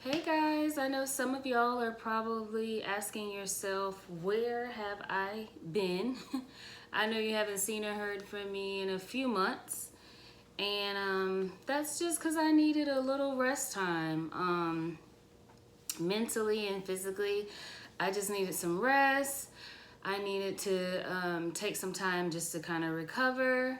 Hey guys, I know some of y'all are probably asking yourself, where have I been? I know you haven't seen or heard from me in a few months, and that's just because I needed a little rest time. Mentally and physically, I just needed some rest. I needed to take some time just to kind of recover.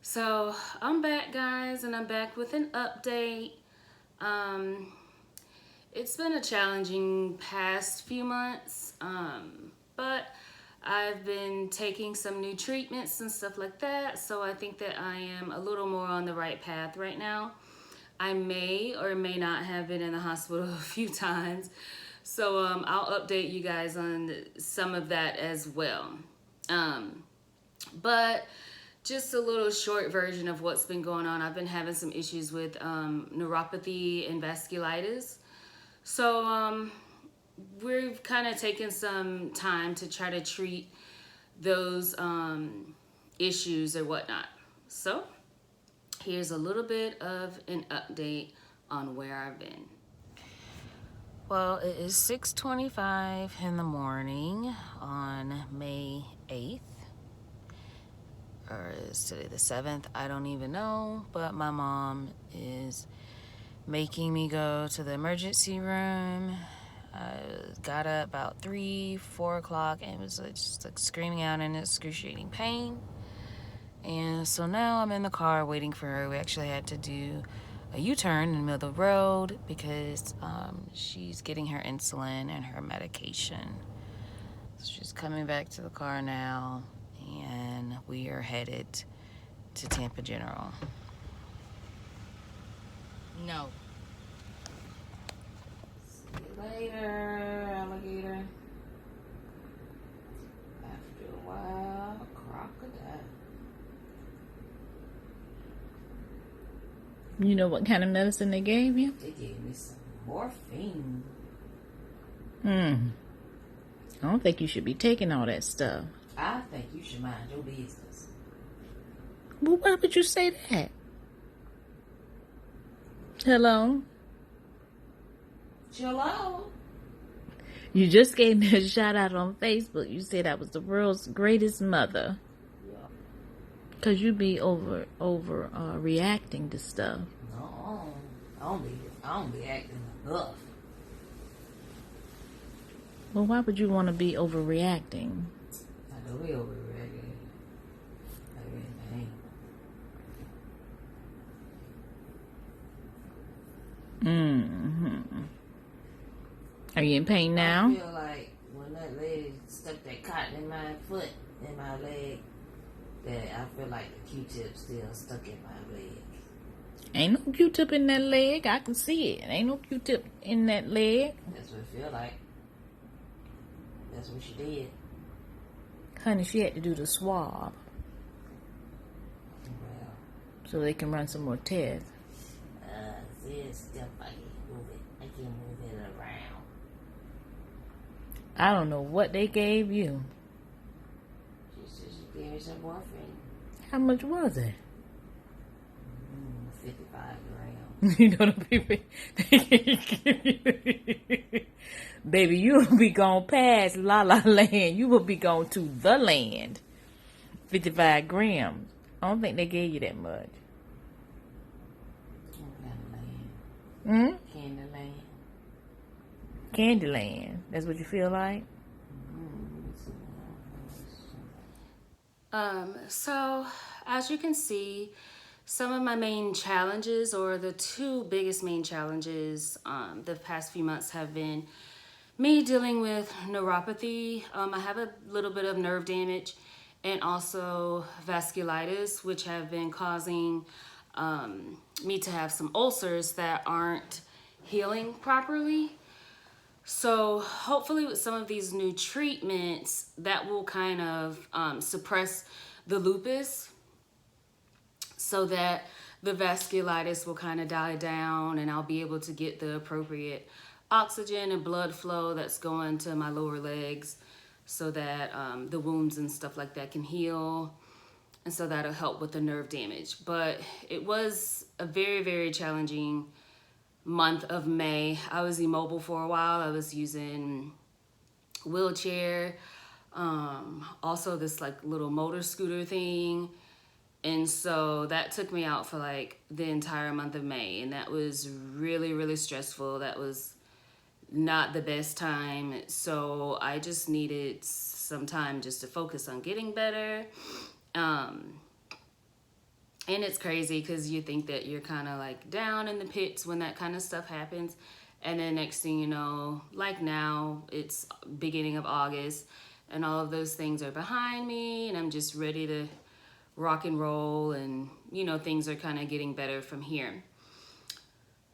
So I'm back, guys, and I'm back with an update. Um, It's been a challenging past few months, but I've been taking some new treatments and stuff like that, so I think that I am a little more on the right path right now. I may or may not have been in the hospital a few times, so I'll update you guys on some of that as well. Um, but just a little short version of what's been going on. I've been having some issues with neuropathy and vasculitis. So we've kind of taken some time to try to treat those issues or whatnot. So here's a little bit of an update on where I've been. Well, it is 6:25 in the morning on May 8th. Or is today the 7th? I don't even know, but my mom is making me go to the emergency room. I got up about 3, 4 o'clock and was just screaming out in excruciating pain. And so now I'm in the car waiting for her. We actually had to do a U-turn in the middle of the road because she's getting her insulin and her medication. So she's coming back to the car now, and we are headed to Tampa General. No. See you later, alligator. After a while, crocodile. You know what kind of medicine they gave you? They gave me some morphine. I don't think you should be taking all that stuff. I think you should mind your business. Well, why would you say that? Hello? Hello? You just gave me a shout out on Facebook. You said I was the world's greatest mother. Yeah. Because you be reacting to stuff. No, I don't be acting enough. Well, why would you want to be overreacting? I know we overreacting. I mean, Are you in pain now? I feel like when that lady stuck that cotton in my foot, in my leg, that I feel like the Q-tip still stuck in my leg. Ain't no Q-tip in that leg. I can see it. Ain't no Q-tip in that leg. That's what it feel like. That's what she did. Honey, she had to do the swab Well, so they can run some more tests. see, it's still I can't move it. I can't move it around. I don't know what they gave you. She said she gave me some morphine. How much was it? 55 grams. You know the people. Baby, you will be gone past La La Land. You will be going to the land. 55 grams. I don't think they gave you that much. Candyland. Candyland. That's what you feel like? So as you can see, some of my main challenges, or the two biggest main challenges the past few months, have been me dealing with neuropathy. I have a little bit of nerve damage and also vasculitis, which have been causing me to have some ulcers that aren't healing properly. So hopefully with some of these new treatments, that will kind of suppress the lupus so that the vasculitis will kind of die down and I'll be able to get the appropriate oxygen and blood flow that's going to my lower legs so that the wounds and stuff like that can heal. And so that'll help with the nerve damage. But it was a very, very challenging month of May. I was immobile for a while. I was using wheelchair, also this like little motor scooter thing. And so that took me out for like the entire month of May. And that was really, really stressful. That was not the best time. So I just needed some time just to focus on getting better. And it's crazy because you think that you're kind of like down in the pits when that kind of stuff happens. And then next thing you know, like now, it's beginning of August and all of those things are behind me and I'm just ready to rock and roll, and things are kind of getting better from here.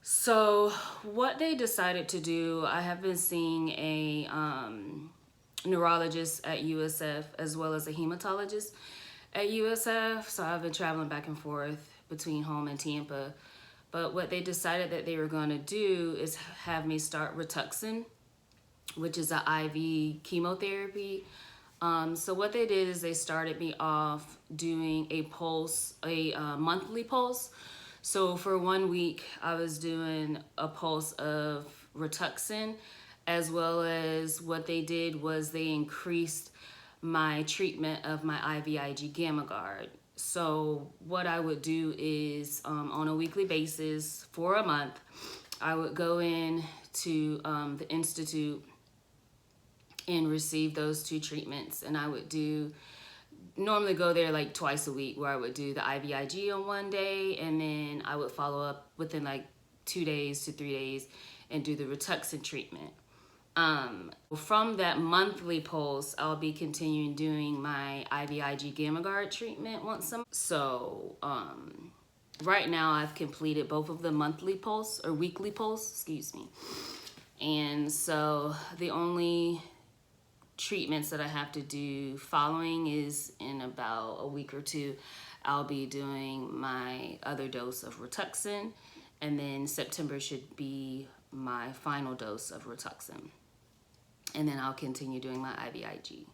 So what they decided to do, I have been seeing a neurologist at USF as well as a hematologist at USF. So I've been traveling back and forth between home and Tampa. But what they decided that they were going to do is have me start Rituxan, which is an IV chemotherapy. So what they did is they started me off doing a pulse, a monthly pulse. So for 1 week, I was doing a pulse of Rituxan, as well as what they did was they increased my treatment of my IVIG Gamma Guard. So what I would do is on a weekly basis for a month, I would go in to the Institute and receive those 2 treatments. And I would normally go there like twice a week, where I would do the IVIG on one day and then I would follow up within like 2 days to 3 days and do the Rituxan treatment. From that monthly pulse, I'll be continuing doing my IVIG Gamma Guard treatment once a month. So right now I've completed both of the monthly pulse or weekly pulse, excuse me. And so the only treatments that I have to do following is in about a week or 2, I'll be doing my other dose of Rituxan, and then September should be my final dose of Rituxan. And then I'll continue doing my IVIG.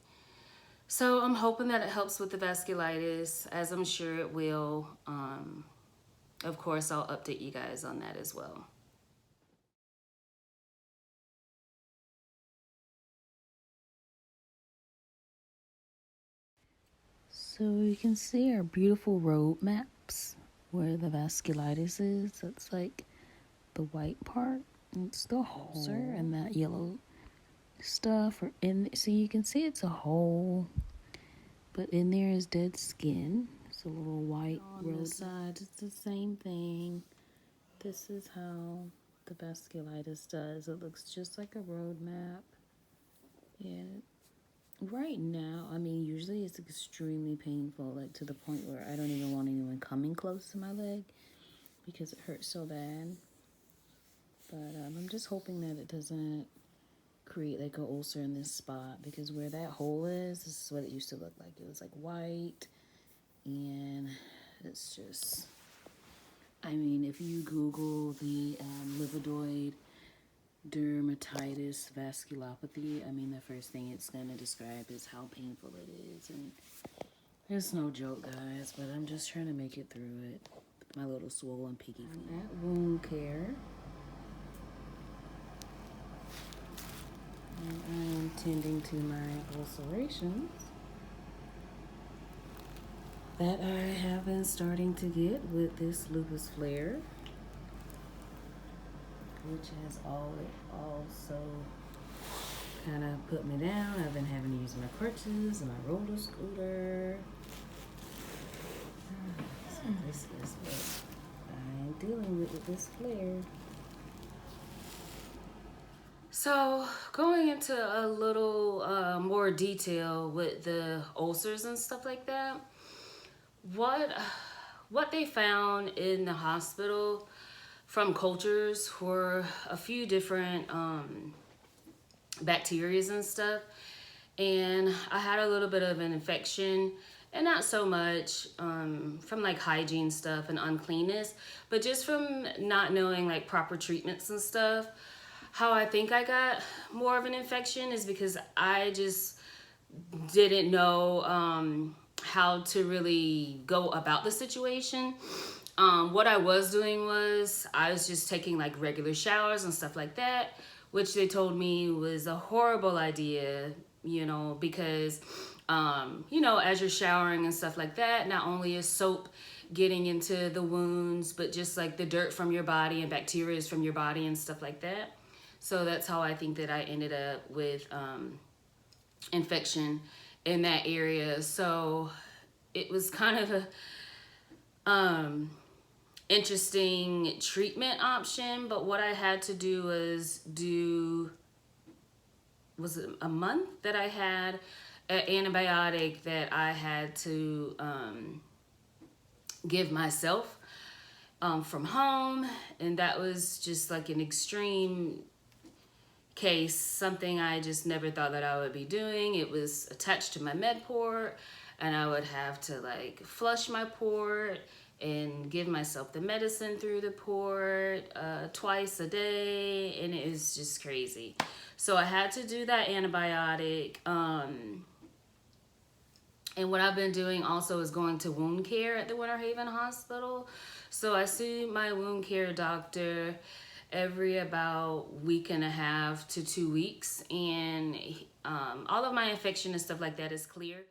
So I'm hoping that it helps with the vasculitis, as I'm sure it will. Of course, I'll update you guys on that as well. So you can see our beautiful road maps where the vasculitis is. That's like the white part. It's the ulcer, and that yellow stuff are in. So you can see it's a hole, but in there is dead skin. It's a little white road. On the side, it's the same thing. This is how the vasculitis does. It looks just like a road map. Yeah. Right now, I mean, usually it's extremely painful, like to the point where I don't even want anyone coming close to my leg because it hurts so bad. But I'm just hoping that it doesn't create like an ulcer in this spot, because where that hole is, this is what it used to look like. It was like white, and it's just, I mean, if you Google the livedoid dermatitis vasculopathy, I mean, the first thing it's going to describe is how painful it is. And it's no joke, guys, but I'm just trying to make it through it. My little swollen piggy feet. I'm at wound care. And I am tending to my ulcerations that I have been starting to get with this lupus flare, which has also kind of put me down. I've been having to use my crutches and my roller scooter. So this is what I am dealing with this flare. So going into a little more detail with the ulcers and stuff like that, what they found in the hospital from cultures were a few different bacterias and stuff. And I had a little bit of an infection, and not so much from like hygiene stuff and uncleanness, but just from not knowing like proper treatments and stuff. How I think I got more of an infection is because I just didn't know how to really go about the situation. What I was doing was I was just taking like regular showers and stuff like that, which they told me was a horrible idea, you know, because, you know, as you're showering and stuff like that, not only is soap getting into the wounds, but just like the dirt from your body and bacteria from your body and stuff like that. So that's how I think that I ended up with infection in that area. So it was kind of a interesting treatment option, but what I had to do was it a month that I had an antibiotic that I had to give myself from home, and that was just like an extreme case, something I just never thought that I would be doing. It was attached to my med port, and I would have to like flush my port and give myself the medicine through the port twice a day, and it was just crazy. So I had to do that antibiotic. And what I've been doing also is going to wound care at the Winter Haven Hospital. So I see my wound care doctor every about week and a half to 2 weeks, and all of my infection and stuff like that is clear.